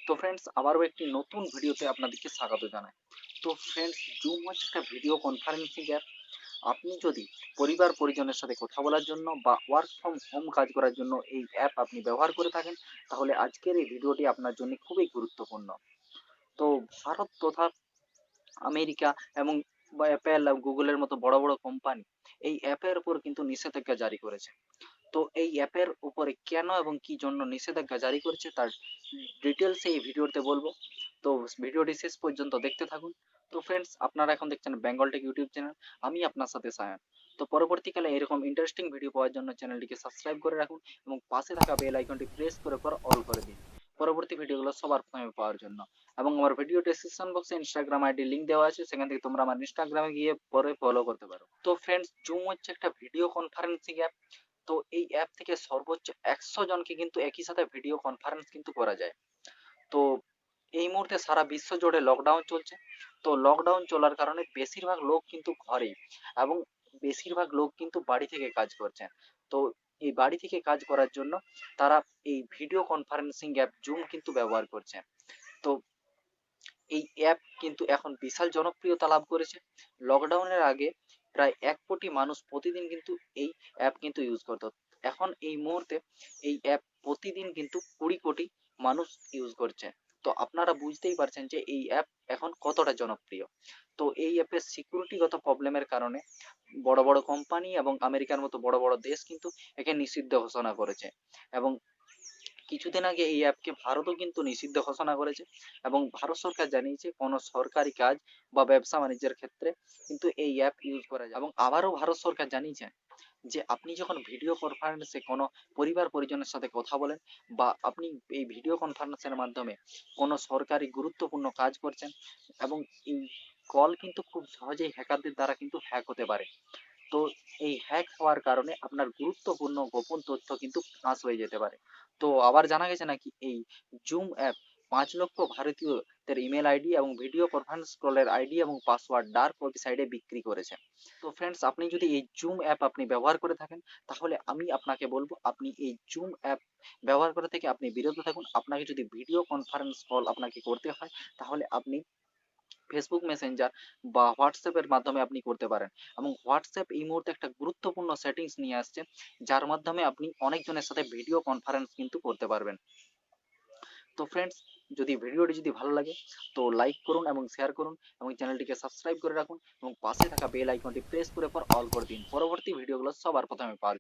তো ফ্রেন্ডস, আবারও একটি নতুন ভিডিওতে আপনাদেরকে স্বাগত জানাই। তো ফ্রেন্ডস, জুম হচ্ছে একটা ভিডিও কনফারেন্সিং অ্যাপ। আপনি যদি পরিবার পরিজনের সাথে কথা বলার জন্য বা ওয়ার্ক ফ্রম হোম কাজ করার জন্য এই অ্যাপ আপনি ব্যবহার করে থাকেন, তাহলে আজকের এই ভিডিওটি আপনার জন্য খুবই গুরুত্বপূর্ণ। তো ভারত তথা আমেরিকা এবং অ্যাপেল গুগলের মতো বড় বড় কোম্পানি এই অ্যাপের উপর কিন্তু নিষেধাজ্ঞা জারি করেছে। তো এই অ্যাপের উপরে কেন এবং কি জন্য নিষেধাজ্ঞা জারি করেছে তার ডিটেলস এই ভিডিওতে বলবো। তো ভিডিওটি শেষ পর্যন্ত দেখতে থাকুন। তো ফ্রেন্ডস, আপনারা এখন দেখছেন বেঙ্গল টেক ইউটিউব চ্যানেল। আমি আপনার সাথে সায়ান। তো পরবর্তীকালে এরকম ইন্টারেস্টিং ভিডিও পাওয়ার জন্য চ্যানেলটিকে সাবস্ক্রাইব করে রাখুন এবং পাশে থাকা বেল আইকনটি প্রেস করে পর অল করে দিন পরবর্তী ভিডিওগুলো সবার প্রথমে পাওয়ার জন্য। এবং আমার ভিডিও ডেসক্রিপশন বক্সে ইনস্টাগ্রাম আইডি লিংক দেওয়া আছে, সেখান থেকে তোমরা আমার ইনস্টাগ্রামে গিয়ে পরে ফলো করতে পারো। তো ফ্রেন্ডস, জুম হচ্ছে একটা ভিডিও কনফারেন্সিং অ্যাপ। তো এই অ্যাপ থেকে সর্বোচ্চ 100 জনকে কিন্তু একই সাথে ভিডিও কনফারেন্স কিন্তু করা যায়। তো এই মুহূর্তে সারা বিশ্ব জুড়ে লকডাউন চলছে। তো লকডাউন চলার কারণে বেশিরভাগ লোক কিন্তু ঘরেই, এবং বেশিরভাগ লোক কিন্তু বাড়ি থেকে কাজ করছেন। তো এই বাড়ি থেকে কাজ করার জন্য তারা এই ভিডিও কনফারেন্সিং অ্যাপ জুম কিন্তু ব্যবহার করছে। তো এই অ্যাপ কিন্তু এখন বিশাল জনপ্রিয়তা লাভ করেছে। লকডাউনের আগে প্রায় 1 কোটি মানুষ প্রতিদিন কিন্তু এই অ্যাপ কিন্তু ইউজ করত। এখন এই মুহূর্তে এই অ্যাপ প্রতিদিন কিন্তু 20 কোটি মানুষ ইউজ করছে। তো আপনারা বুঝতেই পারছেন যে এই অ্যাপ এখন কতটা জনপ্রিয়। তো এই অ্যাপের সিকিউরিটিগত প্রবলেমের কারণে বড় বড় কোম্পানি এবং আমেরিকার মতো বড় বড় দেশ কিন্তু একে নিষিদ্ধ ঘোষণা করেছে। এবং কিছুদিন আগে এই অ্যাপকে ভারতও কিন্তু নিষিদ্ধ ঘোষণা করেছে। এবং ভারত সরকার জানিয়েছে কোনো সরকারি কাজ বা ব্যবসা বাণিজ্যের ক্ষেত্রে কিন্তু এই অ্যাপ ইউজ করা যায়। এবং আবারও ভারত সরকার জানিয়েছে যে আপনি যখন ভিডিও কনফারেন্সে কোনো পরিবার পরিজনের সাথে কথা বলেন, বা আপনি এই ভিডিও কনফারেন্সের মাধ্যমে কোনো সরকারি গুরুত্বপূর্ণ কাজ করছেন, এবং এই কল কিন্তু খুব সহজেই হ্যাকারদের দ্বারা কিন্তু হ্যাক হতে পারে। তো এই হ্যাক হওয়ার কারণে আপনার গুরুত্বপূর্ণ গোপন তথ্য কিন্তু ফাঁস হয়ে যেতে পারে। তো আবার জানা গেছে নাকি এই জুম অ্যাপ 5 লক্ষ ভারতীয়দের ইমেল আইডি এবং ভিডিও কনফারেন্স কলের আইডি এবং পাসওয়ার্ড ডার্ক ওয়েবসাইটে বিক্রি করেছে। তো ফ্রেন্ডস, আপনি যদি এই জুম অ্যাপ আপনি ব্যবহার করে থাকেন, তাহলে আমি আপনাকে বলবো আপনি এই জুম অ্যাপ ব্যবহার করে থেকে আপনি বিরত থাকুন। আপনাকে যদি ভিডিও কনফারেন্স কল আপনাকে করতে হয়, তাহলে আপনি ফেসবুক মেসেঞ্জার বা হোয়াটসঅ্যাপের মাধ্যমে আপনি করতে পারেন। এবং হোয়াটসঅ্যাপ এই মুহূর্তে একটা গুরুত্বপূর্ণ সেটিংস নিয়ে আসছে, যার মাধ্যমে আপনি অনেকজনের সাথে ভিডিও কনফারেন্স কিন্তু করতে পারবেন। তো ফ্রেন্ডস, যদি ভিডিওটি যদি ভালো লাগে তো লাইক করুন এবং শেয়ার করুন এবং চ্যানেলটিকে সাবস্ক্রাইব করে রাখুন এবং পাশে থাকা বেল আইকনটি প্রেস করে পর অল করে দিন পরবর্তী ভিডিওগুলো সবার প্রথমে পাওয়ার